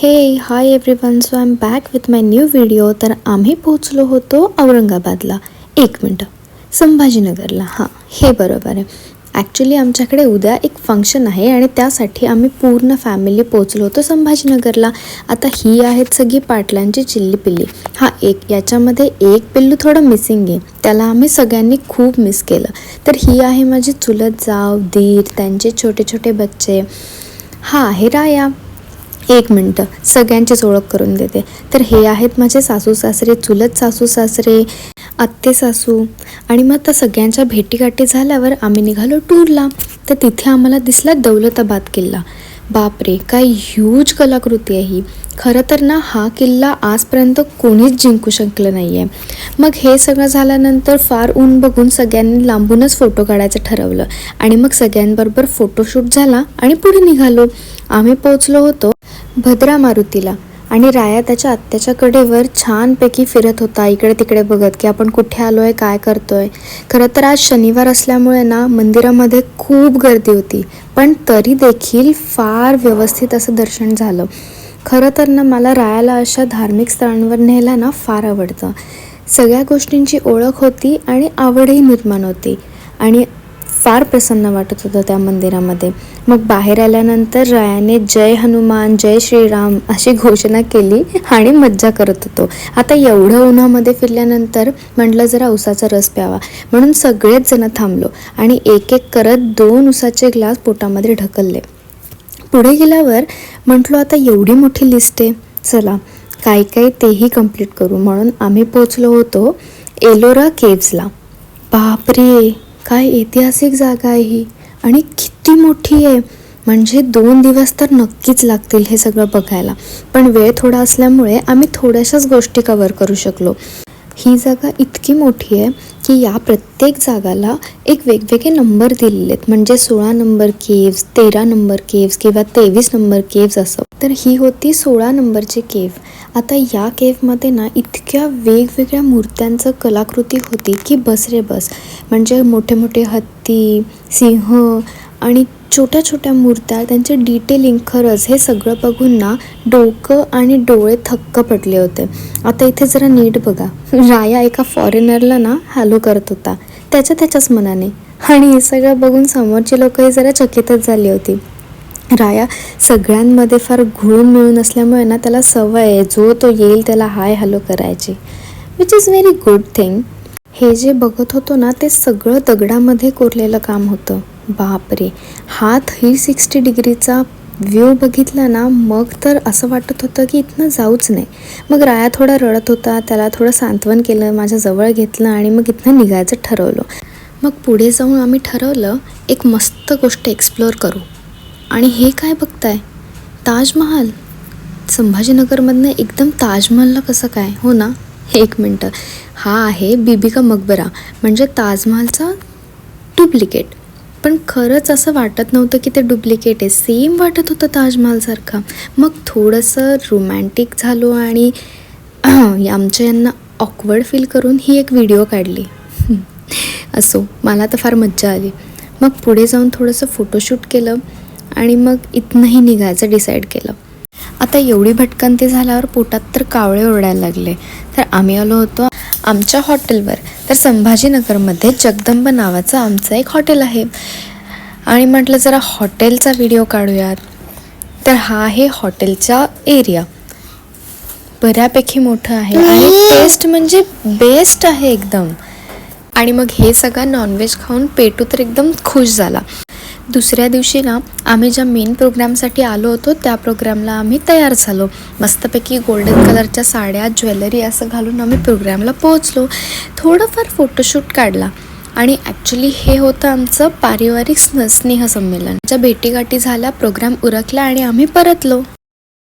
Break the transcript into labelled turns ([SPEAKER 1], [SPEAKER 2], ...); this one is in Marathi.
[SPEAKER 1] हे hi everyone, so I am back with my new video. तर आम्ही पोहोचलो होतो औरंगाबादला. 1 मिनटं, संभाजीनगरला. हां, हे बरोबर आहे. ॲक्च्युली आमच्याकडे उद्या एक फंक्शन आहे आणि त्यासाठी आम्ही पूर्ण फॅमिली पोहोचलो होतो संभाजीनगरला. आता ही आहेत सगळी पाटलांची चिल्ली पिल्ली. हां, याच्यामध्ये एक पिल्लू थोडं मिसिंग आहे, त्याला आम्ही सगळ्यांनी खूप मिस केलं. तर ही आहे माझी चुलत जाव, दीर, त्यांचे छोटे छोटे बच्चे. हा आहे राया. 1 मिनटं, सगळ्यांचीच ओळख करून देते. तर हे आहेत माझे सासू सासरे, चुलत सासू सासरे, आत्ते सासू. आणि मग त्या सगळ्यांच्या भेटीगाठी झाल्यावर आम्ही निघालो टूरला. तर तिथे आम्हाला दिसला दौलताबाद किल्ला. बापरे, काय ह्यूज कलाकृती आहे ही. खरं तर ना, हा किल्ला आजपर्यंत कोणीच जिंकू शकलं नाही आहे. मग हे सगळं झाल्यानंतर फार ऊन बघून सगळ्यांनी लांबूनच फोटो काढायचं ठरवलं आणि मग सगळ्यांबरोबर फोटोशूट झाला आणि पुढे निघालो. आम्ही पोहोचलो होतो भद्रा मारुतीला आणि राया त्याच्या आत्याच्या कडेवर छानपैकी फिरत होता, इकडे तिकडे बघत की आपण कुठे आलो आहे, काय करतो आहे. खरं तर आज शनिवार असल्यामुळे ना मंदिरामध्ये खूप गर्दी होती, पण तरी देखील फार व्यवस्थित असं दर्शन झालं. खरं तर ना, मला रायाला अशा धार्मिक स्थळांवर न्यायला ना फार आवडतं. सगळ्या गोष्टींची ओळख होती आणि आवडही निर्माण होती आणि फार प्रसन्न वाटत होतं त्या मंदिरामध्ये. मग बाहेर आल्यानंतर रायाने जय हनुमान, जय श्रीराम अशी घोषणा केली आणि मज्जा करत होतो. आता एवढं उन्हामध्ये फिरल्यानंतर म्हटलं जरा उसाचा रस प्यावा, म्हणून सगळेच जण थांबलो आणि एक एक करत 2 उसाचे ग्लास पोटामध्ये ढकलले. पुढे गेल्यावर म्हटलो आता एवढी मोठी लिस्ट आहे, चला काय काय तेही कंप्लीट करू. म्हणून आम्ही पोचलो होतो एलोरा केव्जला. बापरे, काय ऐतिहासिक जागा आहे ही आणि किती मोठी आहे. म्हणजे 2 दिवस तर नक्कीच लागतील हे सगळं बघायला, पण वेळ थोडा असल्यामुळे आम्ही थोड्याशाच गोष्टी कवर करू शकलो. ही जागा इतकी मोठी आहे की या प्रत्येक जागाला एक वेगवेगळे नंबर दिलेले आहेत, म्हणजे 16 नंबर केव्ज, 13 नंबर केव्ज किंवा 23 नंबर केव्ज असं. तर ही होती 16 नंबरची केव्ह. आता या केव्हमध्ये ना इतक्या वेगवेगळ्या मूर्त्यांचं कलाकृती होती की बस रे बस. म्हणजे मोठे मोठे हत्ती, सिंह आणि छोट्या छोट्या मूर्त्या, त्यांचे डिटेलिंग, खरंच हे सगळं बघून ना डोकं आणि डोळे थक्क पडले होते. आता इथे जरा नीट बघा, राया एका फॉरेनरला ना हॅलो करत होता त्याच्याच मनाने. आणि हे सगळं बघून समोरची लोकंही जरा चकितच झाली होती. राया सगळ्यांमध्ये फार घुळून मिळून असल्यामुळे ना त्याला सवय आहे, जो तो येईल त्याला हाय हॅलो करायची, which is very good thing. हे जे बघत होतो ना ते सगळं दगडामध्ये कोरलेलं काम होतं. बापरे, हा 360 डिग्रीचा व्ह्यू बघितला ना, मग तर असं वाटत होतं की इथनं जाऊच नाही. मग राया थोडा रडत होता, त्याला थोडं सांत्वन केलं, माझ्या जवळ घेतलं आणि मग इथनं निघायचं ठरवलं. मग पुढे जाऊन आम्ही ठरवलं एक मस्त गोष्ट एक्सप्लोअर करू. आणि हे काय बघताय, ताजमहाल. संभाजीनगरमधनं एकदम ताजमहलला कसं काय, हो ना. 1 मिनटं, हा आहे बीबी का मकबरा, म्हणजे ताजमहालचा डुप्लिकेट. पण खरंच असं वाटत नव्हतं की ते डुप्लिकेट आहे, सेम वाटत होतं ताजमहालसारखा. मग थोडंसं रोमॅन्टिक झालो आणि आमच्या यांना ऑकवर्ड फील करून ही एक व्हिडिओ काढली. असो, मला तर फार मज्जा आली. मग पुढे जाऊन थोडंसं फोटोशूट केलं आणि मग इथनंही निघायचं डिसाईड केलं. आता एवढी भटकंती झाल्यावर पोटात तर कावळे ओरडायला लागले. तर आम्ही आलो होतो आमच्या हॉटेलवर. तर संभाजीनगरमध्ये जगदंब नावाचं आमचं एक हॉटेल आहे आणि म्हटलं जरा हॉटेलचा व्हिडिओ काढूयात. तर हा आहे हॉटेलचा एरिया, बऱ्यापैकी मोठं आहे आणि टेस्ट म्हणजे बेस्ट आहे एकदम. आणि मग हे सगळं नॉनव्हेज खाऊन पेटू तर एकदम खुश झाला. दुसऱ्या दिवशी ना आम्ही ज्या मेन प्रोग्रामसाठी आलो होतो त्या प्रोग्रामला आम्ही तयार झालो. मस्तपैकी गोल्डन कलरच्या साड्या, ज्वेलरी असं घालून आम्ही प्रोग्रामला पोहोचलो. थोडंफार फोटोशूट काढला आणि ॲक्च्युली हे होतं आमचं पारिवारिक स्नेहसंमेलन. ज्या भेटीगाठी झाल्या, प्रोग्राम उरकला आणि आम्ही परतलो.